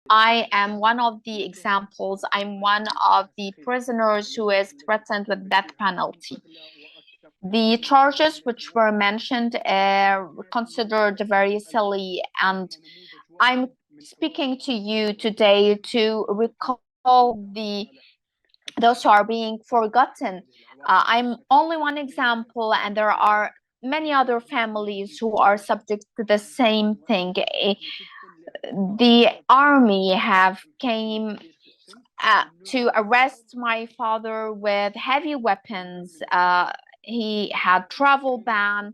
I am one of the examples. I'm one of the prisoners who is threatened with death penalty. The charges which were mentioned are considered very silly, and I'm speaking to you today to recall those who are being forgotten. I'm only one example, and there are many other families who are subject to the same thing. The army have came to arrest my father with heavy weapons. He had travel ban,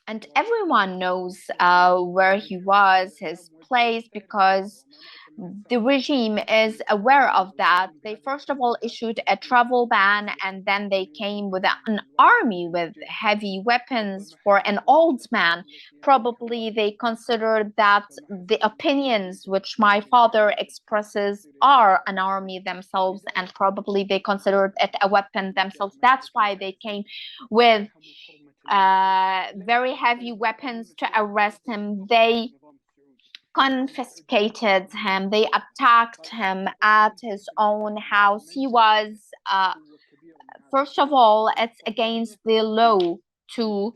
and everyone knows where he was, his place, because the regime is aware of that. They first of all issued a travel ban, and then they came with an army with heavy weapons for an old man. Probably they considered that the opinions which my father expresses are an army themselves, and probably they considered it a weapon themselves. That's why they came with very heavy weapons to arrest him. They confiscated him. They attacked him at his own house. He was, first of all, it's against the law to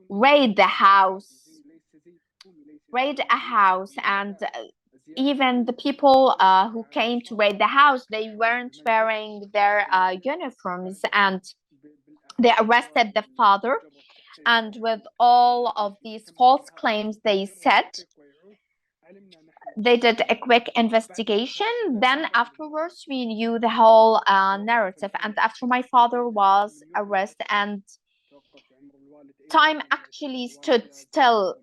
raid the house, raid a house, and even the people who came to raid the house, they weren't wearing their uniforms, and they arrested the father. And with all of these false claims they said, they did a quick investigation. Then afterwards, we knew the whole narrative. And after my father was arrested, and time actually stood still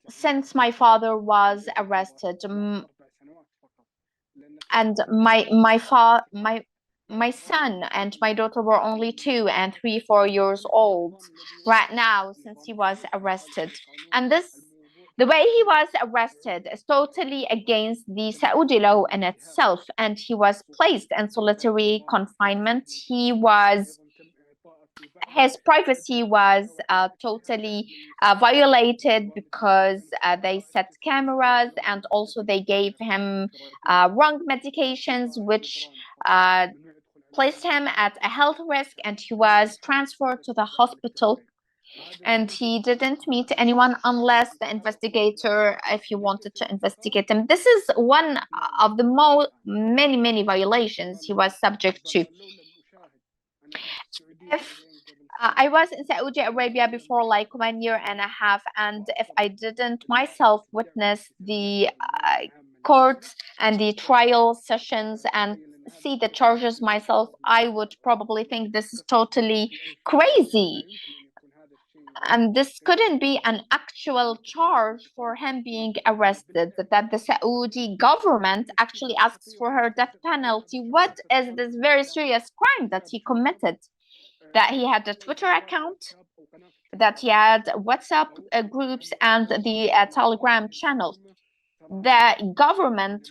since my father was arrested. And my son and my daughter were only 2 and 3, 4 years old right now since he was arrested. And the way he was arrested is totally against the Saudi law in itself, and he was placed in solitary confinement. His privacy was totally violated because they set cameras, and also they gave him wrong medications, which uh, placed him at a health risk, and he was transferred to the hospital. And he didn't meet anyone unless the investigator, if he wanted to investigate him. This is one of the many violations he was subject to. If I was in Saudi Arabia before like 1 year and a half, and if I didn't myself witness the courts and the trial sessions and see the charges myself, I would probably think this is totally crazy. And this couldn't be an actual charge for him being arrested, that the Saudi government actually asks for her death penalty. What is this very serious crime that he committed? That he had a Twitter account, that he had WhatsApp groups, and the Telegram channel. The government,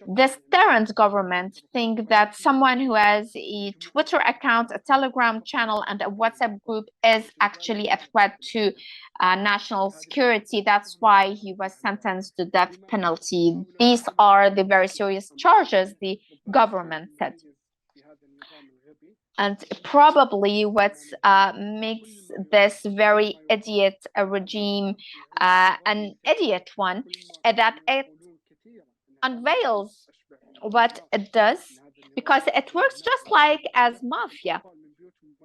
this current government, think that someone who has a Twitter account, a Telegram channel, and a WhatsApp group is actually a threat to national security. That's why he was sentenced to death penalty. These are the very serious charges the government said. And probably what makes this very idiot regime an idiot one is that it unveils what it does, because it works just like as mafia.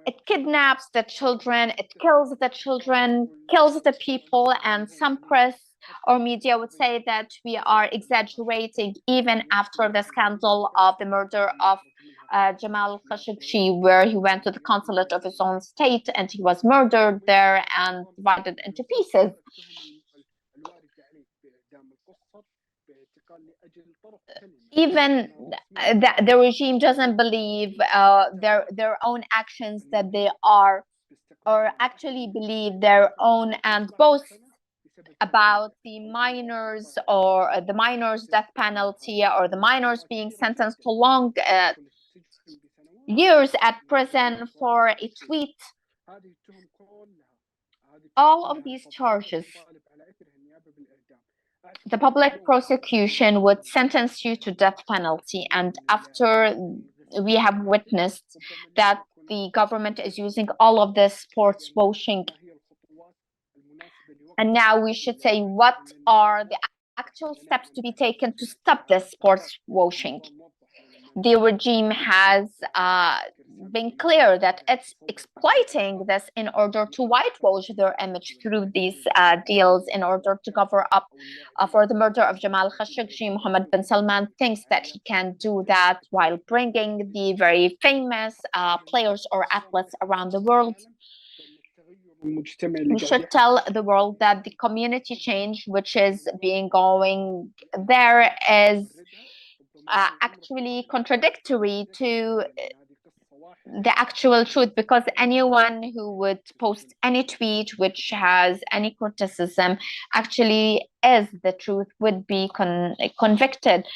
It kidnaps the children, it kills the children, kills the people, and some press or media would say that we are exaggerating even after the scandal of the murder of Jamal Khashoggi, where he went to the consulate of his own state and he was murdered there and divided into pieces. Even the regime doesn't believe their own actions, that they are, or actually believe their own, and boast about the minors, or the minors death penalty, or the minors being sentenced to long years at prison for a tweet. All of these charges The public prosecution would sentence you to death penalty. And after we have witnessed that the government is using all of this sports washing, and now we should say, what are the actual steps to be taken to stop this sports washing? The regime has been clear that it's exploiting this in order to whitewash their image through these deals, in order to cover up for the murder of Jamal Khashoggi. Mohammed bin Salman thinks that he can do that while bringing the very famous players or athletes around the world. We should tell the world that the community change which is being going there is actually contradictory to the actual truth, because anyone who would post any tweet which has any criticism actually is the truth would be convicted.